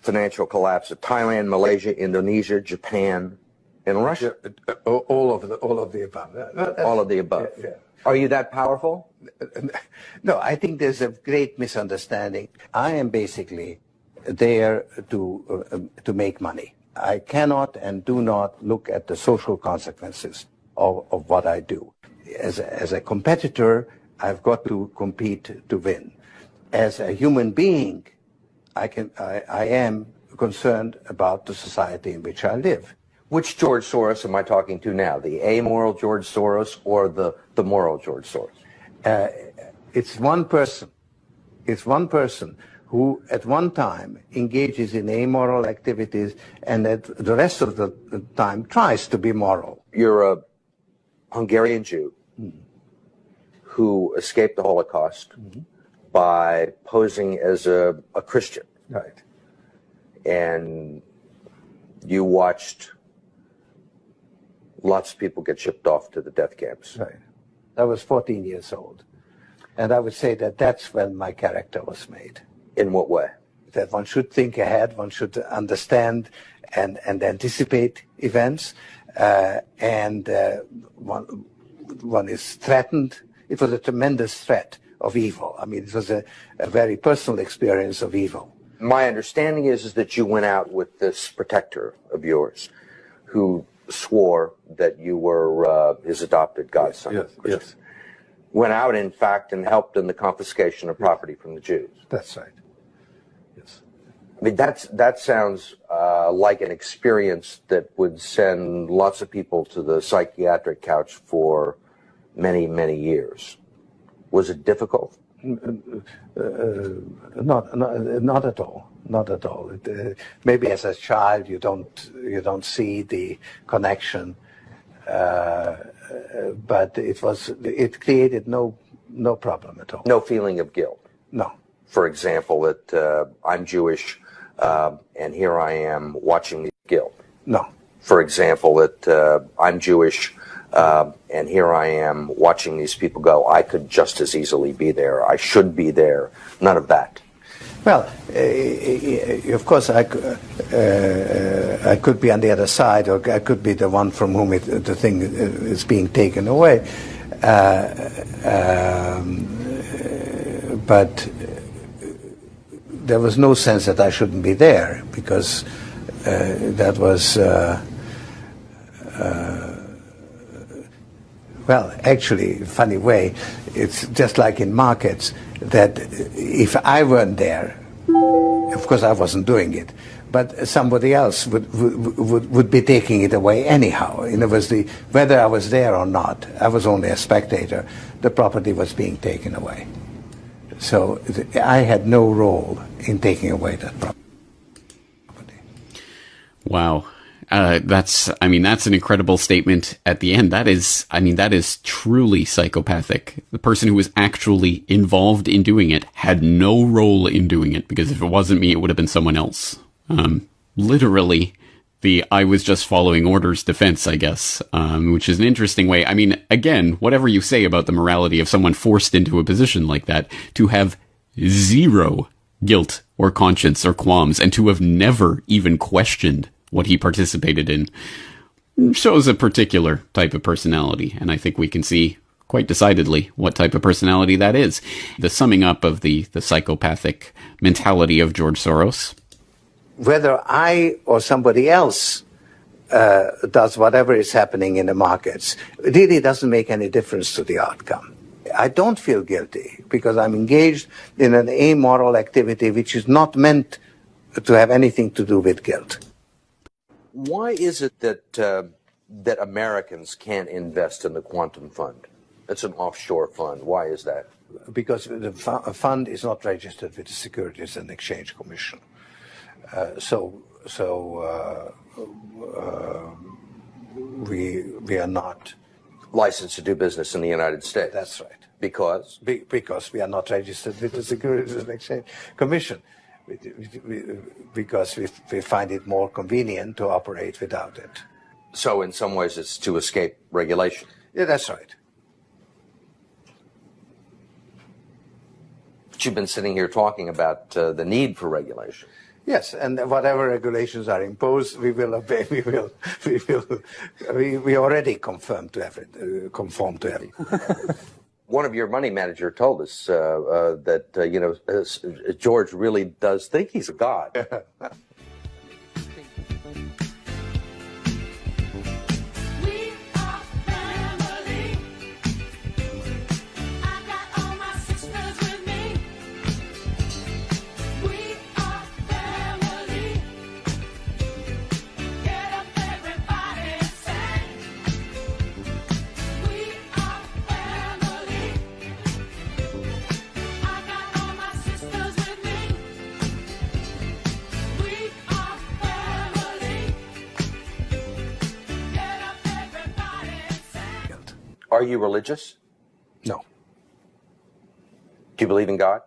financial collapse of Thailand, Malaysia, Indonesia, Japan, and Russia. All of the above. All of the above. Yeah. Are you that powerful? No, I think there's a great misunderstanding. I am basically there to make money. I cannot and do not look at the social consequences of what I do. As a competitor, I've got to compete to win. As a human being, I am concerned about the society in which I live. Which George Soros am I talking to now? The amoral George Soros or the moral George Soros? It's one person. It's one person who at one time engages in amoral activities and at the rest of the time tries to be moral. You're a Hungarian Jew who escaped the Holocaust by posing as a Christian. Right. And you watched lots of people get shipped off to the death camps. Right. I was 14 years old. And I would say that that's when my character was made. In what way? That one should think ahead, one should understand and anticipate events, and one is threatened. It was a tremendous threat of evil. I mean, it was a very personal experience of evil. My understanding is that you went out with this protector of yours who swore that you were his adopted godson. Yes. Went out, in fact, and helped in the confiscation of property from the Jews. That's right. Yes. I mean, that sounds like an experience that would send lots of people to the psychiatric couch for many, many years. Was it difficult? Not at all. Not at all. Maybe as a child you don't see the connection, but it created no problem at all. No feeling of guilt. No. For example, that I'm Jewish and here I am watching the guilt. No. For example, that I'm Jewish and here I am watching these people go. I could just as easily be there. I should be there. None of that. Well, of course, I could be on the other side, or I could be the one from whom the thing is being taken away. But there was no sense that I shouldn't be there, because that was, well, actually, funny way, it's just like in markets, that if I weren't there, of course I wasn't doing it, but somebody else would be taking it away anyhow. In other words, whether I was there or not, I was only a spectator, the property was being taken away. So I had no role in taking away that property. Wow. That's an incredible statement at the end. That is truly psychopathic. The person who was actually involved in doing it had no role in doing it, because if it wasn't me, it would have been someone else. Literally, I was just following orders defense, I guess, which is an interesting way. I mean, again, whatever you say about the morality of someone forced into a position like that, to have zero guilt or conscience or qualms, and to have never even questioned what he participated in, shows a particular type of personality. And I think we can see quite decidedly what type of personality that is. The summing up of the psychopathic mentality of George Soros. Whether I or somebody else does whatever is happening in the markets, it really doesn't make any difference to the outcome. I don't feel guilty because I'm engaged in an amoral activity which is not meant to have anything to do with guilt. Why is it that Americans can't invest in the quantum fund? It's an offshore fund. Why is that? Because the fund is not registered with the Securities and Exchange Commission. We are not licensed to do business in the United States. That's right. Because? Because we are not registered with the Securities and Exchange Commission. Because we find it more convenient to operate without it. So in some ways it's to escape regulation. Yeah, that's right. But you've been sitting here talking about the need for regulation. Yes, and whatever regulations are imposed, we will obey. We already conform to everything. One of your money manager told us that George really does think he's a god. Are you religious? No. Do you believe in God?